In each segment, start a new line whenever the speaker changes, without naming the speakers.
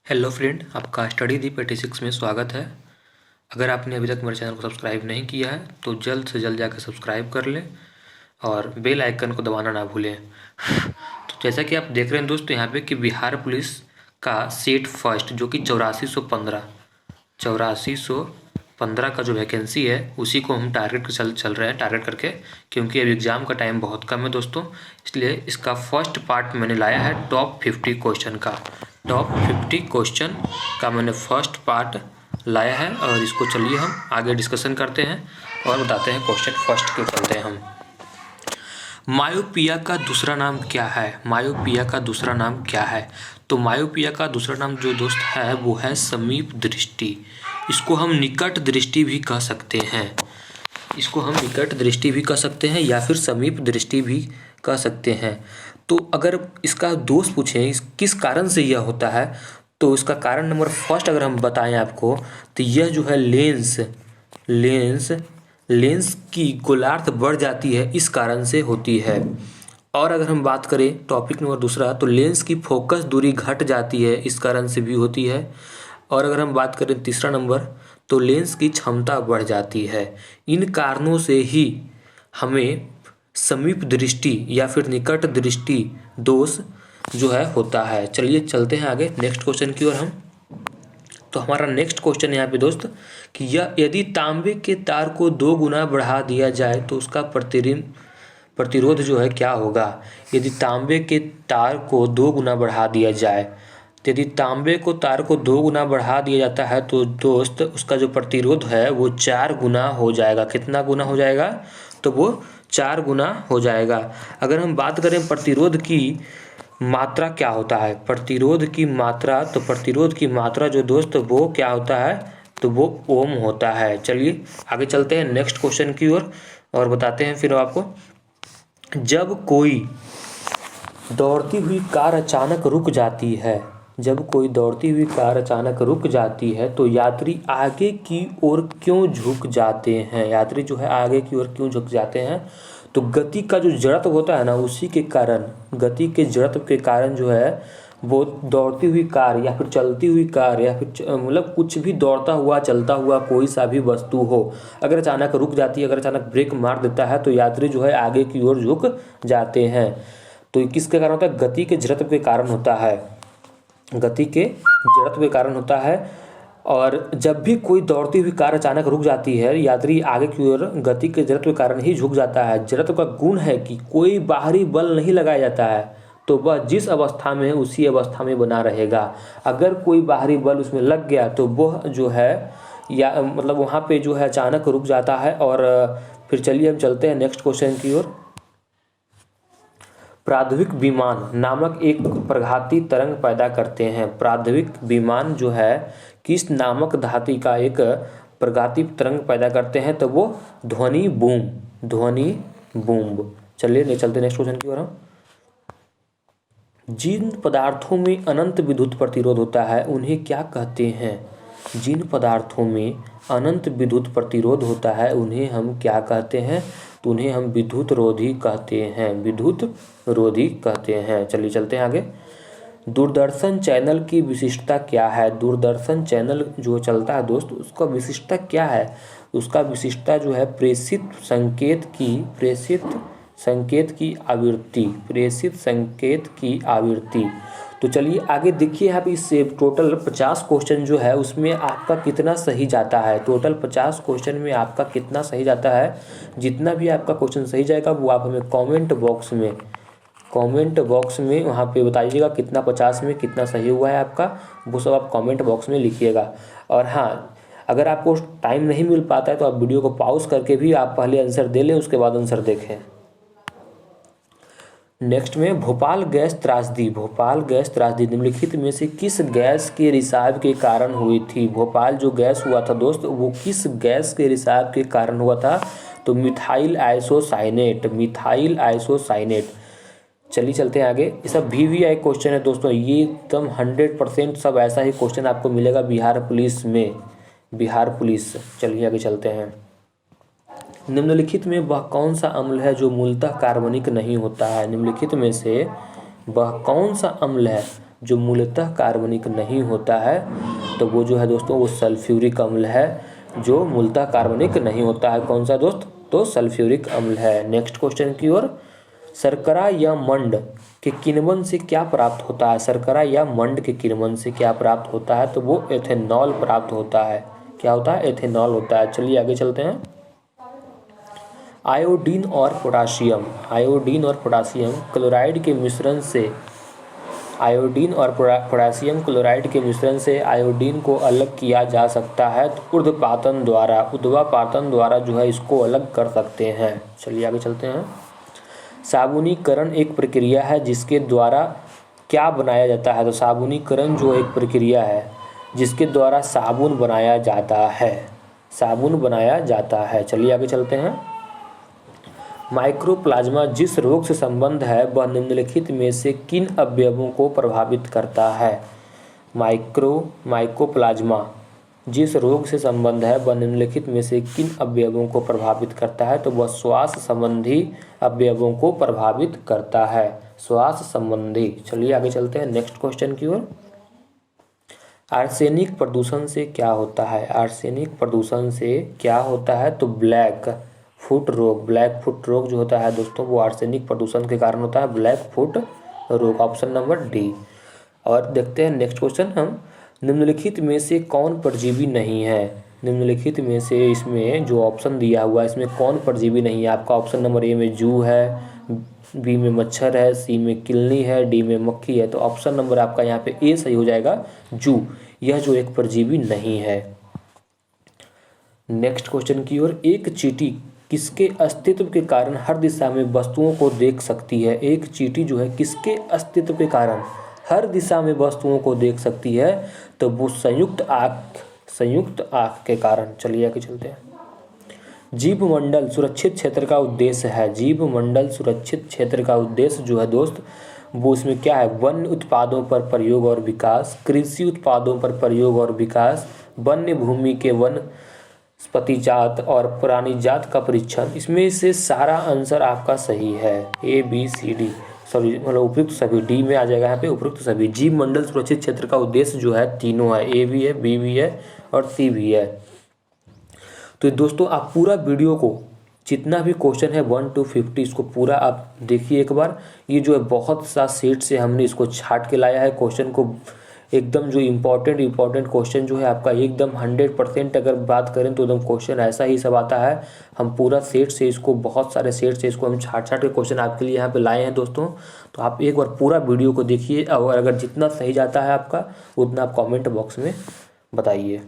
Hello friend, आपका study दीप 86 में स्वागत है। अगर आपने अभी तक मेरे चैनल को सब्सक्राइब नहीं किया है तो जल्द से जल्द जाकर सब्सक्राइब कर लें और बेल आइकन को दबाना ना भूलें। तो जैसा कि आप देख रहे हैं दोस्तों यहाँ पे कि बिहार पुलिस का सेट फर्स्ट जो कि 8415 का जो वैकेंसी है उसी को हम टारगेट चल रहे हैं टारगेट करके, क्योंकि अब एग्ज़ाम का टाइम बहुत कम है दोस्तों। इसलिए इसका फर्स्ट पार्ट मैंने लाया है टॉप 50 क्वेश्चन का मैंने फर्स्ट पार्ट लाया है और इसको चलिए हम आगे डिस्कशन करते हैं और बताते हैं क्वेश्चन फर्स्ट के चलते हैं हम। मायोपिया का दूसरा नाम क्या है? मायोपिया का दूसरा नाम क्या है? तो मायोपिया का दूसरा नाम जो दोस्त है वो है समीप दृष्टि। इसको हम निकट दृष्टि भी कह सकते हैं। या फिर समीप दृष्टि भी कह सकते हैं। तो अगर इसका दोष पूछें किस कारण से यह होता है, तो इसका कारण नंबर फर्स्ट अगर हम बताएं आपको तो यह जो है लेंस की गोलार्ध बढ़ जाती है, इस कारण से होती है। और अगर हम बात करें टॉपिक नंबर दूसरा तो लेंस की फोकस दूरी घट जाती है, इस कारण से भी होती है। और अगर हम बात करें तीसरा नंबर तो लेंस की क्षमता बढ़ जाती है। इन कारणों से ही हमें समीप दृष्टि या फिर निकट दृष्टि दोष जो है होता है। चलिए चलते हैं आगे नेक्स्ट क्वेश्चन की ओर हम। तो हमारा नेक्स्ट क्वेश्चन यहाँ पे दोस्त कि यदि तांबे के तार को 2 गुना बढ़ा दिया जाए तो उसका प्रतिरोध जो है क्या होगा? यदि तांबे के तार को 2 गुना बढ़ा दिया जाए, तो यदि तांबे को तार को 2 गुना बढ़ा दिया जाता है तो दोस्त उसका जो प्रतिरोध है वो 4 गुना हो जाएगा। कितना गुना हो जाएगा? तो वो 4 गुना हो जाएगा। अगर हम बात करें प्रतिरोध की मात्रा क्या होता है, प्रतिरोध की मात्रा जो दोस्त वो क्या होता है, तो वो ओम होता है। चलिए आगे चलते हैं नेक्स्ट क्वेश्चन की ओर और बताते हैं फिर आपको। जब कोई दौड़ती हुई कार अचानक रुक जाती है तो यात्री आगे की ओर क्यों झुक जाते हैं? यात्री जो है आगे की ओर क्यों झुक जाते हैं? तो गति का जो जड़त्व होता है ना, उसी के कारण, गति के जड़त्व के कारण जो है वो दौड़ती हुई कार या फिर चलती हुई कार या फिर मतलब कुछ भी दौड़ता हुआ चलता हुआ कोई सा भी वस्तु हो, अगर अचानक रुक जाती है, अगर अचानक ब्रेक मार देता है तो यात्री जो है आगे की ओर झुक जाते हैं। तो किसके कारण होता है? गति के जड़त्व के कारण होता है। और जब भी कोई दौड़ती हुई कार अचानक रुक जाती है, यात्री आगे की ओर गति के जड़त्व के कारण ही झुक जाता है। जड़त्व का गुण है कि कोई बाहरी बल नहीं लगाया जाता है, तो वह जिस अवस्था में है उसी अवस्था में बना रहेगा। अगर कोई बाहरी बल उसमें लग गया तो वह जो है या मतलब वहाँ पे जो है अचानक रुक जाता है। और फिर चलिए हम चलते हैं नेक्स्ट क्वेश्चन की ओर। प्राथमिक विमान नामक एक प्रघाती तरंग पैदा करते हैं। प्राथमिक विमान जो है किस नामक धातु का एक प्रघाती तरंग पैदा करते हैं? तो वो ध्वनि बूम। चलिए चलते नेक्स्ट क्वेश्चन की ओर हम। जिन पदार्थों में अनंत विद्युत प्रतिरोध होता है उन्हें क्या कहते हैं? जिन पदार्थों में अनंत विद्युत प्रतिरोध होता है उन्हें हम क्या कहते हैं? तो उन्हें हम विद्युत रोधी कहते हैं। चलिए चलते हैं आगे। दूरदर्शन चैनल की विशिष्टता क्या है? दूरदर्शन चैनल जो चलता है दोस्त उसका विशिष्टता क्या है? उसका विशिष्टता जो है प्रेषित संकेत की आवृत्ति। तो चलिए आगे देखिए आप इस टोटल 50 क्वेश्चन जो है उसमें आपका कितना सही जाता है। टोटल 50 क्वेश्चन में आपका कितना सही जाता है। जितना भी आपका क्वेश्चन सही जाएगा वो आप हमें कमेंट बॉक्स में वहाँ पे बताइएगा कितना 50 में कितना सही हुआ है आपका, वो सब आप कमेंट बॉक्स में लिखिएगा। और हाँ, अगर आपको टाइम नहीं मिल पाता है तो आप वीडियो को पॉज करके भी आप पहले आंसर दे लें, उसके बाद आंसर देखें। नेक्स्ट में भोपाल गैस त्रासदी निम्नलिखित में से किस गैस के रिसाव के कारण हुई थी? भोपाल जो गैस हुआ था दोस्त वो किस गैस के रिसाव के कारण हुआ था? तो मिथाइल आइसोसाइनेट। चलिए चलते हैं आगे। ये सब VVI क्वेश्चन है दोस्तों, ये एकदम 100% सब ऐसा ही क्वेश्चन आपको मिलेगा बिहार पुलिस। चलिए आगे चलते हैं। निम्नलिखित में वह कौन सा अम्ल है जो मूलतः कार्बनिक नहीं होता है? निम्नलिखित में से वह कौन सा अम्ल है जो मूलतः कार्बनिक नहीं होता है, तो वो जो है दोस्तों वो सल्फ्यूरिक अम्ल है, जो मूलतः कार्बनिक नहीं होता है। कौन सा दोस्त? तो सल्फ्यूरिक अम्ल है। नेक्स्ट क्वेश्चन की ओर, शर्करा या मंड के किण्वन से क्या प्राप्त होता है? शर्करा या मंड के किण्वन से क्या प्राप्त होता है? तो वो एथेनॉल प्राप्त होता है। क्या होता है? एथेनॉल होता है। चलिए आगे चलते हैं। आयोडीन और पोटाशियम, आयोडीन और पोटाशियम क्लोराइड के मिश्रण से, आयोडीन और पोटाशियम क्लोराइड के मिश्रण से आयोडीन को अलग किया जा सकता है। तो ऊर्ध्वपातन द्वारा जो है इसको अलग कर सकते हैं। चलिए आगे चलते हैं। साबुनीकरण एक प्रक्रिया है जिसके द्वारा क्या बनाया जाता है? तो साबुनीकरण जो एक प्रक्रिया है जिसके द्वारा साबुन बनाया जाता है, साबुन बनाया जाता है। चलिए आगे चलते हैं। माइक्रोप्लाज्मा जिस रोग से संबंध है वह निम्नलिखित में से किन अवयवों को प्रभावित करता है? माइकोप्लाज्मा जिस रोग से संबंध है वह निम्नलिखित में से किन अवयवों को प्रभावित करता है? तो वह श्वास संबंधी अवयवों को प्रभावित करता है, श्वास संबंधी। चलिए आगे चलते हैं नेक्स्ट क्वेश्चन की ओर। आर्सेनिक प्रदूषण से क्या होता है? आर्सेनिक प्रदूषण से क्या होता है? तो ब्लैक फुट रोग जो होता है दोस्तों वो आर्सेनिक प्रदूषण के कारण होता है, ब्लैक फुट रोग। Option number D. और देखते हैं नेक्स्ट क्वेश्चन हम। निम्नलिखित में से कौन परजीवी नहीं है? निम्नलिखित में से इसमें जो ऑप्शन दिया हुआ है इसमें कौन परजीवी नहीं है? आपका ऑप्शन नंबर ए में जू है, बी में मच्छर है, सी में किलनी है, डी में मक्खी है। तो ऑप्शन नंबर आपका यहाँ पे ए सही हो जाएगा, जू। यह जो एक परजीवी नहीं है। नेक्स्ट क्वेश्चन की ओर। एक चींटी किसके अस्तित्व के कारण हर दिशा में वस्तुओं को देख सकती है? एक चींटी जो है किसके अस्तित्व के कारण हर दिशा में वस्तुओं को देख सकती है? तो वो संयुक्त आँख के कारण। चलिए आगे चलते हैं। जीवमंडल सुरक्षित क्षेत्र का उद्देश्य है, जीवमंडल सुरक्षित क्षेत्र का उद्देश्य जो है दोस्त वो इसमें क्या है? वन्य उत्पादों पर प्रयोग और विकास, कृषि उत्पादों पर प्रयोग और विकास, वन्य भूमि के वनस्पति जात और पुरानी जात का परीक्षण। इसमें से सारा आंसर आपका सही है, A B C D, sorry मतलब उपयुक्त सभी। डी में आ जाएगा यहाँ पे उपयुक्त सभी। जीवमंडल सुरक्षित क्षेत्र का उद्देश्य जो है तीनों है, ए भी है, बी भी है और सी भी है। तो दोस्तों आप पूरा वीडियो को जितना भी क्वेश्चन है 1 to 50 इसको पूरा आप देखिए एक बार। ये जो है बहुत सा सेट से हमने इसको छाट के लाया है क्वेश्चन को, एकदम जो इम्पोर्टेंट क्वेश्चन जो है आपका एकदम 100% अगर बात करें तो एकदम क्वेश्चन ऐसा ही सब आता है। हम पूरा सेट से इसको, बहुत सारे सेट से इसको हम छाट के क्वेश्चन आपके लिए यहाँ पे लाए हैं दोस्तों। तो आप एक बार पूरा वीडियो को देखिए और अगर जितना सही जाता है आपका उतना आप कॉमेंट बॉक्स में बताइए।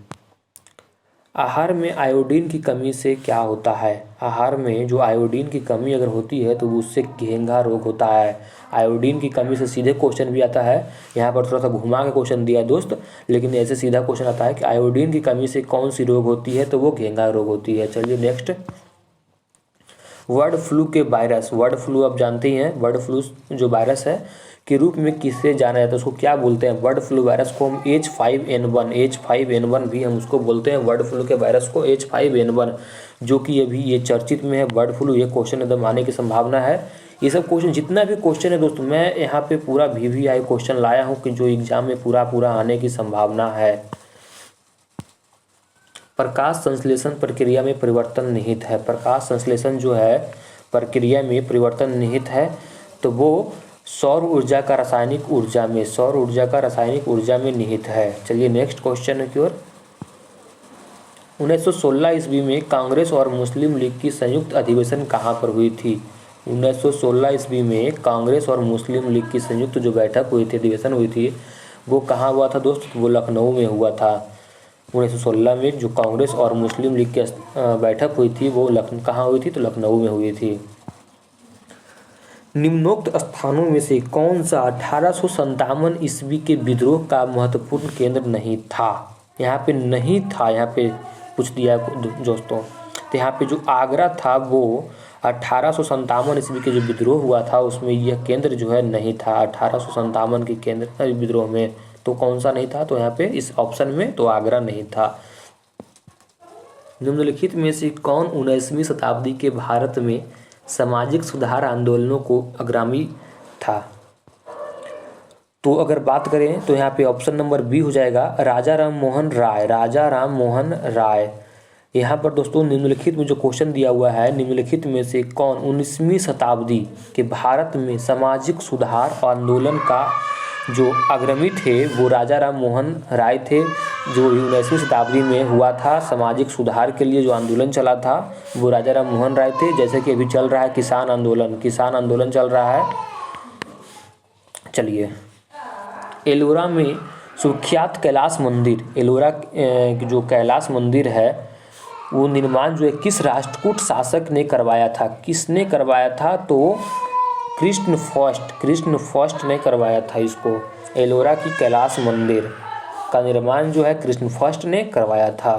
आहार में आयोडीन की कमी से क्या होता है? आहार में जो आयोडीन की कमी अगर होती है तो उससे घेंघा रोग होता है। आयोडीन की कमी से सीधे क्वेश्चन भी आता है, यहाँ पर थोड़ा सा घुमा के क्वेश्चन दिया है दोस्त, लेकिन ऐसे सीधा क्वेश्चन आता है कि आयोडीन की कमी से कौन सी रोग होती है? तो वो घेंघा रोग होती है। चलिए नेक्स्ट। बर्ड फ्लू के वायरस, बर्ड फ्लू आप जानते ही हैं, बर्ड फ्लू जो वायरस है के रूप में किसे जाना जाता है? उसको क्या बोलते हैं? बर्ड फ्लू वायरस को हम H5N1 भी हम उसको बोलते हैं, बर्ड फ्लू के वायरस को H5N1, जो कि अभी ये चर्चित में है बर्ड फ्लू। ये क्वेश्चन एकदम आने की संभावना है। ये सब क्वेश्चन जितना भी क्वेश्चन है दोस्तों मैं यहाँ पे पूरा VVI क्वेश्चन लाया हूँ कि जो एग्जाम में पूरा आने की संभावना है। प्रकाश संश्लेषण प्रक्रिया में परिवर्तन निहित है, प्रकाश संश्लेषण जो है प्रक्रिया में परिवर्तन निहित है, तो वो सौर ऊर्जा का रासायनिक ऊर्जा में निहित है। चलिए नेक्स्ट क्वेश्चन की ओर। 1916 ईस्वी में कांग्रेस और मुस्लिम लीग की संयुक्त अधिवेशन कहाँ पर हुई थी? 1916 ईस्वी में कांग्रेस और मुस्लिम लीग की संयुक्त जो बैठक हुई थी, अधिवेशन हुई थी, वो कहाँ हुआ था दोस्त? वो लखनऊ में हुआ था। 1916 में जो कांग्रेस और मुस्लिम लीग की बैठक हुई थी वो कहाँ हुई थी? तो लखनऊ में हुई थी। निम्नोक्त स्थानों में से कौन सा 1857 ईस्वी के विद्रोह का महत्वपूर्ण केंद्र नहीं था? यहाँ पे नहीं था, यहाँ पे पूछ दिया दोस्तों। तो यहाँ पे जो आगरा था वो 1857 ईस्वी के जो विद्रोह हुआ था उसमें यह केंद्र जो है नहीं था। 1857 के केंद्र विद्रोह में तो कौन सा नहीं था? तो यहाँ पे इस ऑप्शन में तो आगरा नहीं था। निम्नलिखित में से कौन 19वीं शताब्दी के भारत में सामाजिक सुधार आंदोलनों को अग्रणी था? तो अगर बात करें तो यहाँ पे ऑप्शन नंबर बी हो जाएगा राजा राम मोहन राय। राजा राम मोहन राय। यहाँ पर दोस्तों निम्नलिखित में जो क्वेश्चन दिया हुआ है, निम्नलिखित में से कौन 19वीं शताब्दी के भारत में सामाजिक सुधार आंदोलन का जो अग्रणी थे वो राजा राम मोहन राय थे। जो 19वीं शताब्दी में हुआ था सामाजिक सुधार के लिए जो आंदोलन चला था वो राजा राम मोहन राय थे। जैसे कि अभी चल रहा है किसान आंदोलन चल रहा है। चलिए, एलोरा में सुख्यात कैलाश मंदिर, एलोरा जो कैलाश मंदिर है वो निर्माण जो है किस राष्ट्रकूट शासक ने करवाया था? किसने करवाया था? तो कृष्ण फर्स्ट ने करवाया था इसको। एलोरा की कैलाश मंदिर का निर्माण जो है कृष्ण फर्स्ट ने करवाया था।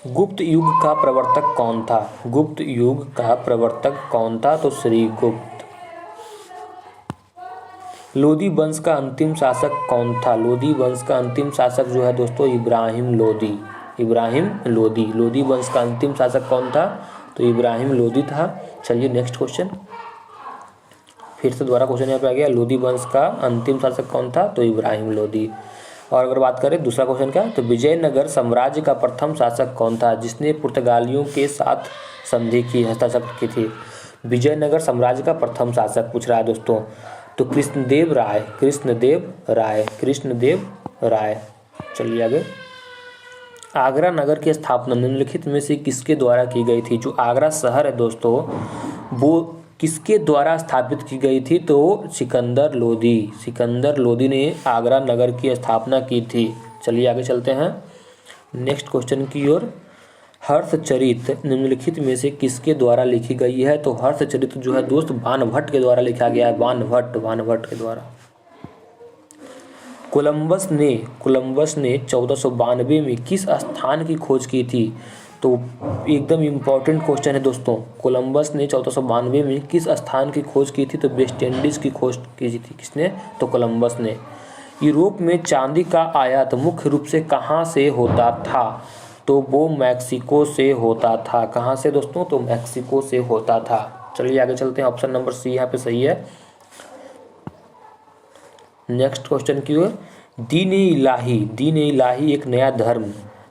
गुप्त युग का प्रवर्तक कौन था? गुप्त युग का प्रवर्तक कौन था? तो श्रीगुप्त। लोदी वंश का अंतिम शासक कौन था? लोदी वंश का अंतिम शासक जो है दोस्तों इब्राहिम लोदी। लोदी वंश का अंतिम शासक कौन था? तो इब्राहिम लोदी था। चलिए नेक्स्ट क्वेश्चन, फिर से दोबारा क्वेश्चन यहाँ पे आ गया। लोदी वंश का अंतिम शासक कौन था? तो इब्राहिम लोदी। और अगर बात करें दूसरा क्वेश्चन क्या, तो विजयनगर साम्राज्य का प्रथम शासक कौन था जिसने पुर्तगालियों के साथ संधि की, हस्ताक्षर की थी? विजयनगर साम्राज्य का प्रथम शासक पूछ रहा है दोस्तों, तो कृष्णदेव राय। चलिए आगे। आगरा नगर की स्थापना निम्नलिखित में से किसके द्वारा की गई थी? जो आगरा शहर है दोस्तों वो किसके द्वारा स्थापित की गई थी? तो सिकंदर लोदी ने आगरा नगर की स्थापना की थी। चलिए आगे चलते हैं नेक्स्ट क्वेश्चन की ओर। हर्षचरित निम्नलिखित में से किसके द्वारा लिखी गई है? तो हर्षचरित जो है दोस्त बाणभट्ट के द्वारा लिखा गया है। बाणभट्ट के द्वारा। कोलंबस ने 1492 में किस स्थान की खोज की थी? तो एकदम इम्पोर्टेंट क्वेश्चन है दोस्तों। कोलंबस ने 1492 में किस स्थान की खोज की थी? तो वेस्ट इंडीज की खोज की थी। किसने? तो कोलंबस ने। यूरोप में चांदी का आयात मुख्य रूप से कहाँ से होता था? तो वो मैक्सिको से होता था। कहाँ से दोस्तों? तो मैक्सिको से होता था। चलिए आगे चलते हैं, ऑप्शन नंबर सी यहाँ पे सही है। नेक्स्ट क्वेश्चन की ओर। दीन इलाही एक नया धर्म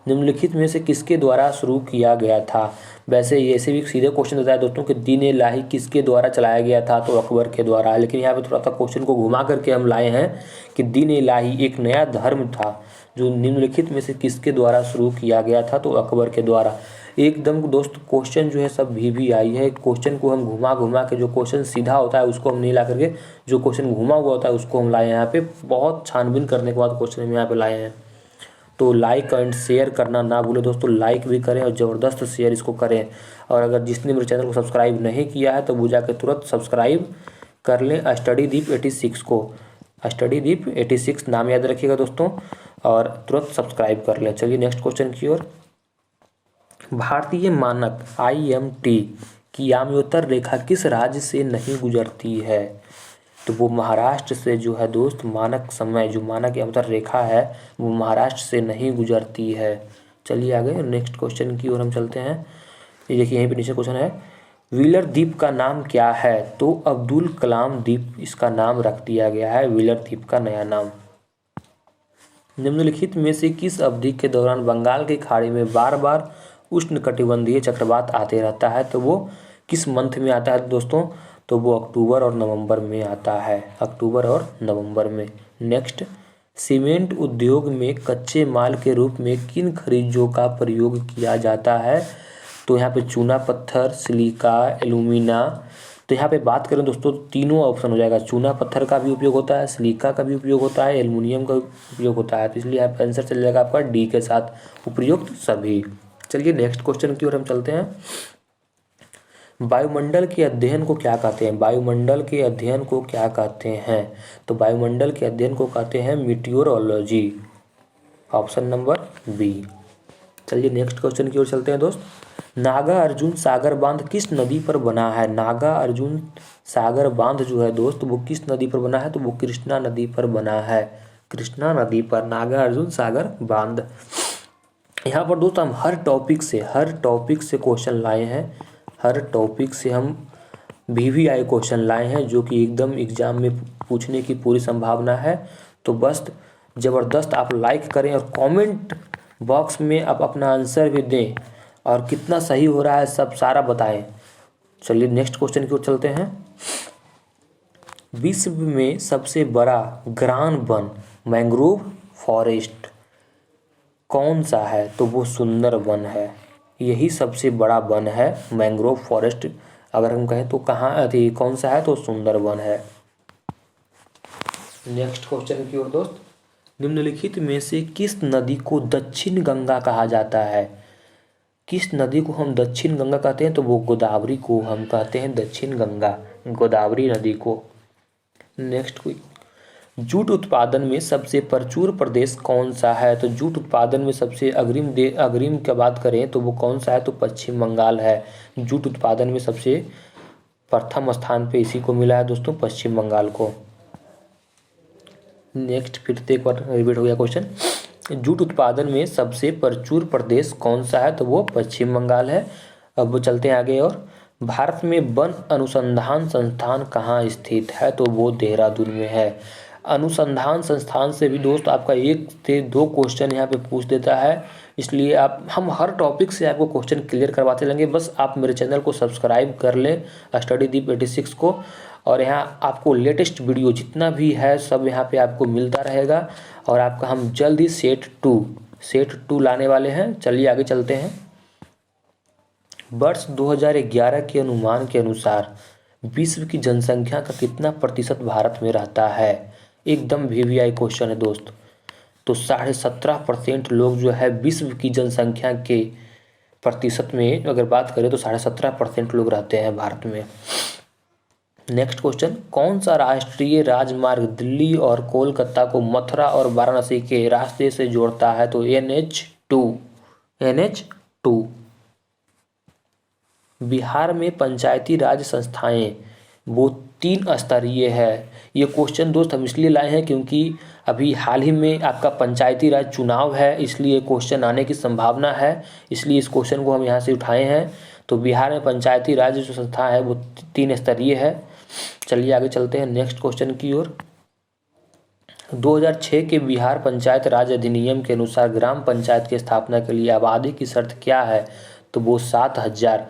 निम्नलिखित में से किसके द्वारा शुरू किया गया था? वैसे ऐसे भी सीधे क्वेश्चन होता है दोस्तों कि दीन इलाही किसके द्वारा चलाया गया था? तो अकबर के द्वारा। लेकिन यहाँ पे थोड़ा सा क्वेश्चन को घुमा करके हम लाए हैं कि दीन इलाही एक नया धर्म था जो निम्नलिखित में से किसके द्वारा शुरू किया गया था? तो अकबर के द्वारा। एकदम दोस्त क्वेश्चन जो है सब भी आई है। क्वेश्चन को हम घुमा के, जो क्वेश्चन सीधा होता है उसको हम नहीं ला करके जो क्वेश्चन घुमा हुआ होता है उसको हम लाए हैं यहाँ पे। बहुत छानबीन करने के बाद क्वेश्चन हम यहाँ पे लाए हैं। तो लाइक एंड शेयर करना ना भूलें दोस्तों, लाइक भी करें और ज़बरदस्त शेयर इसको करें। और अगर जिसने मेरे चैनल को सब्सक्राइब नहीं किया है तो वो जाकर तुरंत सब्सक्राइब कर लें स्टडीदीप 86 को। स्टडीदीप 86 नाम याद रखिएगा दोस्तों और तुरंत सब्सक्राइब कर लें। चलिए नेक्स्ट क्वेश्चन की ओर। भारतीय मानक IMT की आमयोत्तर रेखा किस राज्य से नहीं गुजरती है? तो वो महाराष्ट्र से जो है दोस्त मानक समय, जो मानक आमयोत्तर रेखा है वो महाराष्ट्र से नहीं गुजरती है। चलिए आगे नेक्स्ट क्वेश्चन की ओर हम चलते हैं। ये देखिए यहीं पे नीचे क्वेश्चन है, व्हीलर द्वीप का नाम क्या है? तो अब्दुल कलाम द्वीप इसका नाम रख दिया गया है, व्हीलर द्वीप का नया नाम। निम्नलिखित में से किस अवधि के दौरान बंगाल की खाड़ी में बार बार उष्णकटिबंधीय चक्रवात आते रहता है? तो वो किस मंथ में आता है दोस्तों? तो वो अक्टूबर और नवंबर में आता है, अक्टूबर और नवंबर में। नेक्स्ट, सीमेंट उद्योग में कच्चे माल के रूप में किन खनिजों का प्रयोग किया जाता है? तो यहाँ पे चूना पत्थर, सिलिका, एल्यूमिना। तो यहाँ पे बात करें दोस्तों तीनों ऑप्शन हो जाएगा। चूना पत्थर का भी उपयोग होता है, सिलिका का भी उपयोग होता है, एल्युमिनियम का उपयोग होता है। तो इसलिए यहाँ पे आंसर चल जाएगा आपका डी के साथ, उपयुक्त सभी। चलिए नेक्स्ट क्वेश्चन की ओर हम चलते हैं। वायुमंडल के अध्ययन को क्या कहते हैं? वायुमंडल के अध्ययन को क्या कहते हैं? तो वायुमंडल के अध्ययन को कहते हैं मीटियोरोलॉजी, ऑप्शन नंबर बी। चलिए नेक्स्ट क्वेश्चन की ओर चलते हैं दोस्त। नागार्जुन सागर बांध किस नदी पर बना है? नागार्जुन सागर बांध जो है दोस्त वो किस नदी पर बना है? तो वो कृष्णा नदी पर बना है, कृष्णा नदी पर नागार्जुन सागर बांध। यहाँ पर दोस्त हम हर टॉपिक से क्वेश्चन लाए हैं, हर टॉपिक से हम VVI क्वेश्चन लाए हैं जो कि एकदम एग्जाम में पूछने की पूरी संभावना है। तो बस ज़बरदस्त आप लाइक करें और कमेंट बॉक्स में आप अपना आंसर भी दें और कितना सही हो रहा है सब सारा बताएं। चलिए नेक्स्ट क्वेश्चन की ओर चलते हैं। विश्व में सबसे बड़ा ग्रान वन मैंग्रोव फॉरेस्ट कौन सा है? तो वो सुंदरबन है। यही सबसे बड़ा वन है मैंग्रोव फॉरेस्ट। अगर हम कहें तो कहाँ कौन सा है? तो सुंदरबन है। नेक्स्ट क्वेश्चन की ओर दोस्त, निम्नलिखित में से किस नदी को दक्षिण गंगा कहा जाता है? किस नदी को हम दक्षिण गंगा कहते हैं? तो वो गोदावरी को हम कहते हैं दक्षिण गंगा, गोदावरी नदी को। नेक्स्ट कोई, जूट उत्पादन में सबसे प्रचुर प्रदेश कौन सा है? तो जूट उत्पादन में सबसे अग्रिम की बात करें तो वो कौन सा है? तो पश्चिम बंगाल है। जूट उत्पादन में सबसे प्रथम स्थान पे इसी को मिला है दोस्तों, पश्चिम बंगाल को। नेक्स्ट फिर से एक बार रिपीट हो गया क्वेश्चन, जूट उत्पादन में सबसे प्रचुर प्रदेश कौन सा है? तो वो पश्चिम बंगाल है। अब वो चलते हैं आगे। और भारत में वन अनुसंधान संस्थान कहाँ स्थित है? तो वो देहरादून में है। अनुसंधान संस्थान से भी दोस्त आपका 1 से 2 क्वेश्चन यहाँ पे पूछ देता है, इसलिए हम हर टॉपिक से आपको क्वेश्चन क्लियर करवाते रहेंगे। बस आप मेरे चैनल को सब्सक्राइब कर लें, स्टडी दीप 86 को, और यहाँ आपको लेटेस्ट वीडियो जितना भी है सब यहाँ पे आपको मिलता रहेगा। और आपका हम जल्द ही सेट 2 लाने वाले हैं। चलिए आगे चलते हैं। वर्ष 2011 के अनुमान के अनुसार विश्व की जनसंख्या का कितना प्रतिशत भारत में रहता है? एकदम VVI क्वेश्चन है दोस्त। तो 17.5% लोग जो है विश्व की जनसंख्या के प्रतिशत में अगर बात करें तो 17.5% लोग रहते हैं भारत में। नेक्स्ट क्वेश्चन, कौन सा राष्ट्रीय राजमार्ग दिल्ली और कोलकाता को मथुरा और वाराणसी के रास्ते से जोड़ता है? तो NH2। बिहार में पंचायती राज संस्थाएं वो 3 स्तरीय है। ये क्वेश्चन दोस्त हम इसलिए लाए हैं क्योंकि अभी हाल ही में आपका पंचायती राज चुनाव है, इसलिए क्वेश्चन आने की संभावना है, इसलिए इस क्वेश्चन को हम यहाँ से उठाए हैं। तो बिहार में पंचायती राज जो संस्था है वो 3 स्तरीय है। चलिए आगे चलते हैं नेक्स्ट क्वेश्चन की ओर। 2006 के बिहार पंचायत राज अधिनियम के अनुसार ग्राम पंचायत की स्थापना के लिए आबादी की शर्त क्या है? तो वो 7000।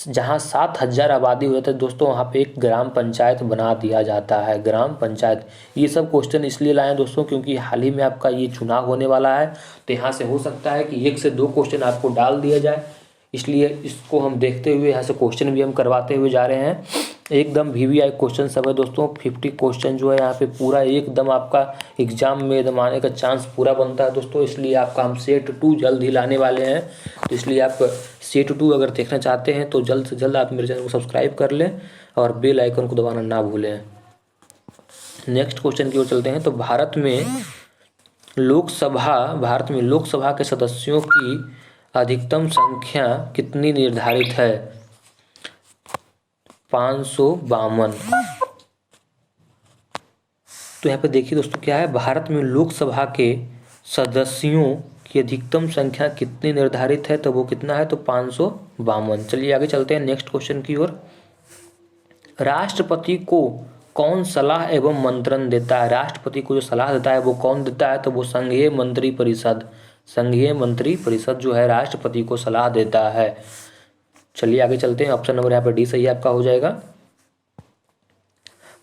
जहाँ 7000 आबादी हो जाता है दोस्तों, वहाँ पे एक ग्राम पंचायत बना दिया जाता है, ग्राम पंचायत। ये सब क्वेश्चन इसलिए लाए हैं दोस्तों क्योंकि हाल ही में आपका ये चुनाव होने वाला है, तो यहाँ से हो सकता है कि 1 से 2 क्वेश्चन आपको डाल दिया जाए, इसलिए इसको हम देखते हुए यहाँ से क्वेश्चन भी हम करवाते हुए जा रहे हैं। एकदम VVI क्वेश्चन सब है दोस्तों। 50 क्वेश्चन जो है यहाँ पे पूरा एकदम आपका एग्जाम में एकदम आने का चांस पूरा बनता है दोस्तों, इसलिए आपका हम सेट 2 जल्द ही लाने वाले हैं। तो इसलिए आप सेट 2 अगर देखना चाहते हैं तो जल्द से जल्द आप मेरे चैनल को सब्सक्राइब कर लें और बेल आइकन को दबाना ना भूलें। नेक्स्ट क्वेश्चन की ओर चलते हैं। तो भारत में लोकसभा के सदस्यों की अधिकतम संख्या कितनी निर्धारित है? 552। तो यहाँ पे देखिए दोस्तों क्या है, भारत में लोकसभा के सदस्यों की अधिकतम संख्या कितनी निर्धारित है? तो वो कितना है? तो 552। चलिए आगे चलते हैं नेक्स्ट क्वेश्चन की ओर। राष्ट्रपति को कौन सलाह एवं मंत्रण देता है? राष्ट्रपति को जो सलाह देता है वो कौन देता है? तो वो संघीय मंत्री परिषद जो है राष्ट्रपति को सलाह देता है। चलिए आगे चलते हैं। ऑप्शन नंबर यहाँ पे डी सही आपका हो जाएगा।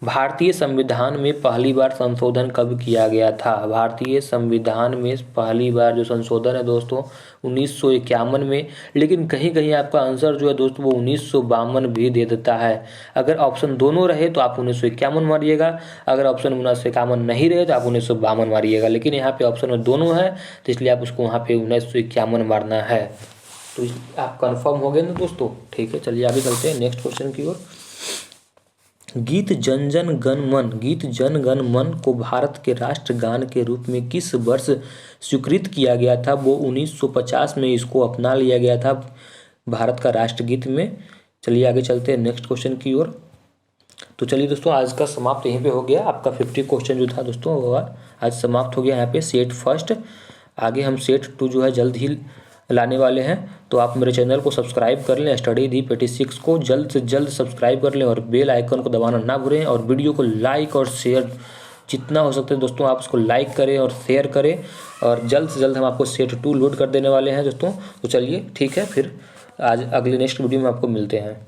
भारतीय संविधान में पहली बार संशोधन कब किया गया था? भारतीय संविधान में पहली बार जो संशोधन है दोस्तों 1951 में, लेकिन कहीं कहीं आपका आंसर जो है दोस्तों वो 1952 भी दे देता है। अगर ऑप्शन दोनों रहे तो आप 1951 मारिएगा, अगर ऑप्शन 1951 नहीं रहे तो आप 1952 मारिएगा, लेकिन यहाँ पे ऑप्शन में दोनों है तो इसलिए आप उसको वहाँ पे 1951 मारना है। तो आप कन्फर्म हो गए ना दोस्तों? ठीक है, चलिए आगे चलते हैं नेक्स्ट क्वेश्चन की ओर। गीत जन गण मन को भारत के राष्ट्रगान के रूप में किस वर्ष स्वीकृत किया गया था? वो 1950 में इसको अपना लिया गया था भारत का राष्ट्रगीत में। चलिए आगे चलते हैं नेक्स्ट क्वेश्चन की ओर। तो चलिए दोस्तों आज का समाप्त यहीं पे हो गया। आपका 50 क्वेश्चन जो था दोस्तों वो आज समाप्त हो गया यहाँ पे सेट फर्स्ट। आगे हम सेट 2 जो है जल्द ही लाने वाले हैं। तो आप मेरे चैनल को सब्सक्राइब कर लें, स्टडी दीप 86 को जल्द से जल्द सब्सक्राइब कर लें और बेल आइकन को दबाना ना भूलें। और वीडियो को लाइक और शेयर जितना हो सकता है दोस्तों आप उसको लाइक करें और शेयर करें। और जल्द से जल्द हम आपको सेट 2 लोड कर देने वाले हैं दोस्तों। तो चलिए ठीक है, फिर आज अगले नेक्स्ट वीडियो में आपको मिलते हैं।